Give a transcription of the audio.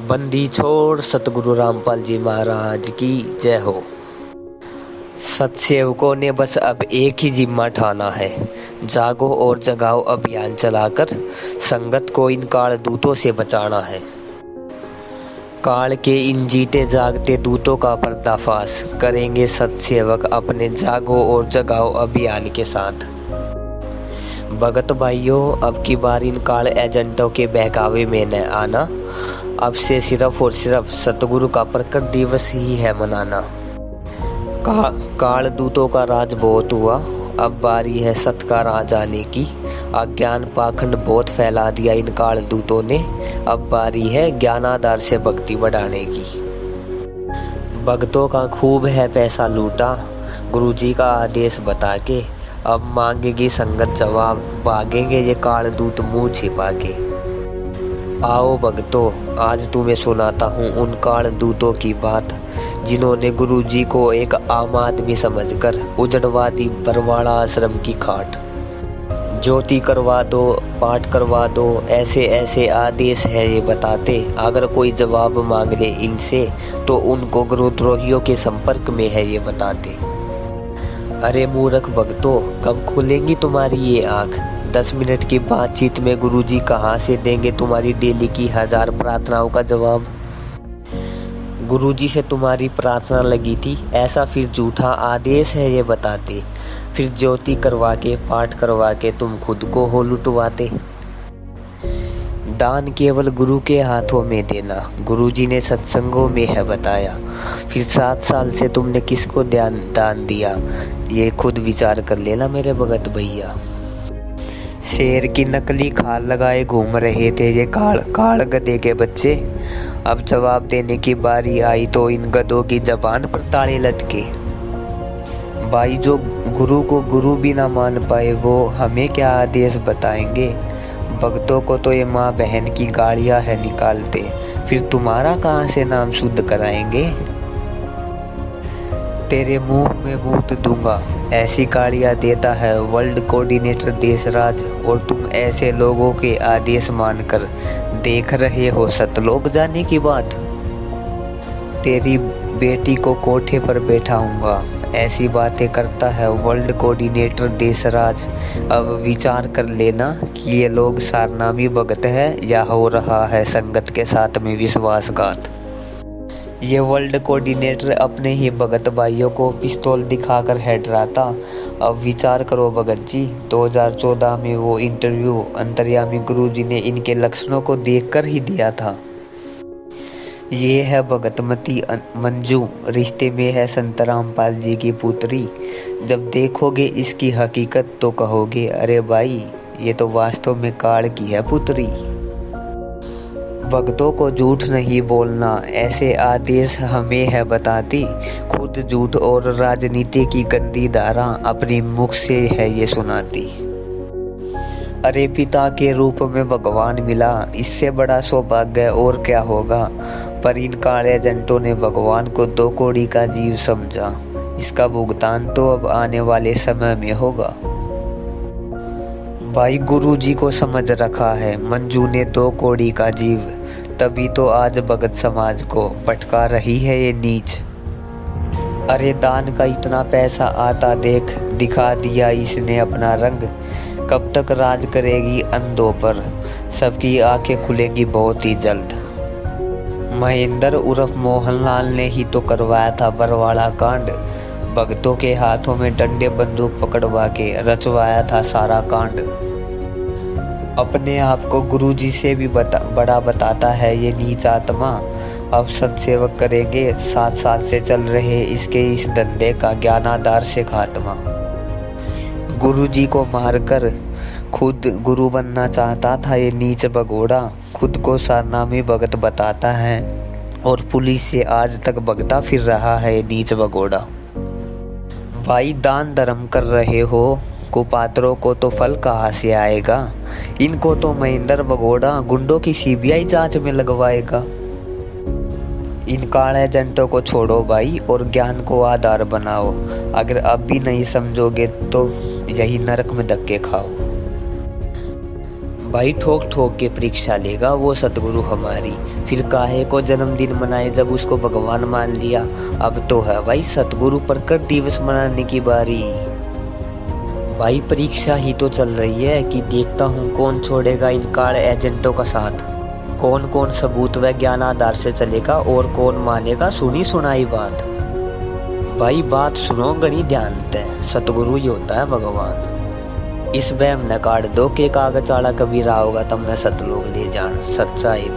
बंदी छोड़ सतगुरु रामपाल जी महाराज की जय हो। सत्सेवकों ने बस अब एक ही जिम्मा ठाना है, जागो और जगाओ अभियान चलाकर संगत को इन काल दूतों से बचाना है। काल के इन जीते जागते दूतों का पर्दाफाश करेंगे सत्सेवक अपने जागो और जगाओ अभियान के साथ। भगत भाइयों, अब की बार इन काल एजेंटों के बहकावे में न आना। अब से सिर्फ और सिर्फ सतगुरु का प्रकट दिवस ही है मनाना। काल दूतों का राज बहुत हुआ, अब बारी है सत का राज आने की। अज्ञान पाखंड बहुत फैला दिया इन काल दूतों ने, अब बारी है ज्ञानाधार से भक्ति बढ़ाने की। भक्तों का खूब है पैसा लूटा, गुरुजी का आदेश बता के। अब मांगेगी संगत जवाब, भागेंगे ये काल दूत मुंह छिपा के। आओ भक्तों, आज तुम्हें सुनाता हूँ उन काल दूतों की बात, जिन्होंने गुरुजी को एक आम आदमी समझकर उजड़वा दी बरवाड़ा आश्रम की खाट। ज्योति करवा दो, पाठ करवा दो, ऐसे ऐसे आदेश है ये बताते। अगर कोई जवाब मांग ले इनसे तो उनको गुरुद्रोहियों के संपर्क में है ये बताते। अरे मूर्ख भक्तों, कब खुलेंगी तुम्हारी ये आँख? 10 मिनट की बातचीत में गुरुजी कहाँ से देंगे तुम्हारी डेली की 1000 प्रार्थनाओं का जवाब? गुरुजी से तुम्हारी प्रार्थना लगी थी ऐसा फिर झूठा आदेश है ये बताते। फिर ज्योति करवा के, पाठ करवा के तुम खुद को हो लुटवाते। दान केवल गुरु के हाथों में देना, गुरुजी ने सत्संगों में है बताया। फिर 7 साल से तुमने किसको दान दिया, ये खुद विचार कर लेना मेरे भगत भैया। शेर की नकली खाल लगाए घूम रहे थे ये काल गधे के बच्चे। अब जवाब देने की बारी आई तो इन गधों की जबान पर ताले लटके। भाई, जो गुरु को गुरु भी ना मान पाए वो हमें क्या आदेश बताएंगे? भक्तों को तो ये माँ बहन की गालियाँ है निकालते, फिर तुम्हारा कहाँ से नाम शुद्ध कराएंगे? तेरे मुंह में मूत दूंगा, ऐसी गालियाँ देता है वर्ल्ड कोऑर्डिनेटर देशराज। और तुम ऐसे लोगों के आदेश मानकर देख रहे हो सतलोक जाने की बाट। तेरी बेटी को कोठे पर बैठाऊंगा, ऐसी बातें करता है वर्ल्ड कोऑर्डिनेटर देशराज। अब विचार कर लेना कि ये लोग सारनामी भगत है या हो रहा है संगत के साथ में विश्वासघात। ये वर्ल्ड कोऑर्डिनेटर अपने ही भगत भाइयों को पिस्तौल दिखाकर है डराता। अब विचार करो भगत जी, 2014 में वो इंटरव्यू अंतर्यामी गुरुजी ने इनके लक्षणों को देखकर ही दिया था। ये है भगतमती मंजू, रिश्ते में है संत रामपाल जी की पुत्री। जब देखोगे इसकी हकीकत तो कहोगे, अरे भाई ये तो वास्तव में काल की है पुत्री। भक्तों को झूठ नहीं बोलना, ऐसे आदेश हमें है बताती। खुद झूठ और राजनीति की गंदी धारा अपनी मुख से है ये सुनाती। अरे पिता के रूप में भगवान मिला, इससे बड़ा सौभाग्य और क्या होगा? पर इन काले एजेंटों ने भगवान को 2 कौड़ी का जीव समझा। इसका भुगतान तो अब आने वाले समय में होगा। भाई, गुरुजी को समझ रखा है मंजू ने 2 कौड़ी का जीव, तभी तो आज भगत समाज को भटका रही है ये नीच। अरे दान का इतना पैसा आता देख, दिखा दिया इसने अपना रंग। कब तक राज करेगी अंधों पर, सबकी आंखें खुलेंगी बहुत ही जल्द। महेंद्र उर्फ मोहनलाल ने ही तो करवाया था बरवाड़ा कांड। भक्तों के हाथों में डंडे बंदूक पकड़वा के रचवाया था सारा कांड। अपने आप को गुरुजी से भी बड़ा बताता है ये नीच आत्मा। अब सत्सेवक करेंगे 7 साल से चल रहे इसके इस धंधे का ज्ञानाधार से खात्मा। गुरुजी को मारकर खुद गुरु बनना चाहता था ये नीच भगोड़ा। खुद को सारनामी भगत बताता है और पुलिस से आज तक भगता फिर रहा है ये नीच भगोड़ा। भाई, दान धर्म कर रहे हो, कुपात्रों को तो फल कहाँ से आएगा? इनको तो महेंद्र भगोड़ा गुंडों की सीबीआई जांच में लगवाएगा। इन काले एजेंटों को छोड़ो भाई और ज्ञान को आधार बनाओ। अगर अब भी नहीं समझोगे तो यही नरक में धक्के खाओ। भाई ठोक ठोक के परीक्षा लेगा वो सतगुरु हमारी, फिर काहे को जन्मदिन मनाए जब उसको भगवान मान लिया। अब तो है भाई सतगुरु प्रकट दिवस मनाने की बारी। भाई परीक्षा ही तो चल रही है कि देखता हूँ कौन छोड़ेगा इन काले एजेंटों का साथ, कौन कौन सबूत व ज्ञान आधार से चलेगा और कौन मानेगा सुनी सुनाई बात। भाई बात सुनो गणी ध्यान ते, सतगुरु ही होता है भगवान। इस वहम न काट दो के कागज आड़ा कभी होगा तमने सतलोक ले जान, सच्चाई।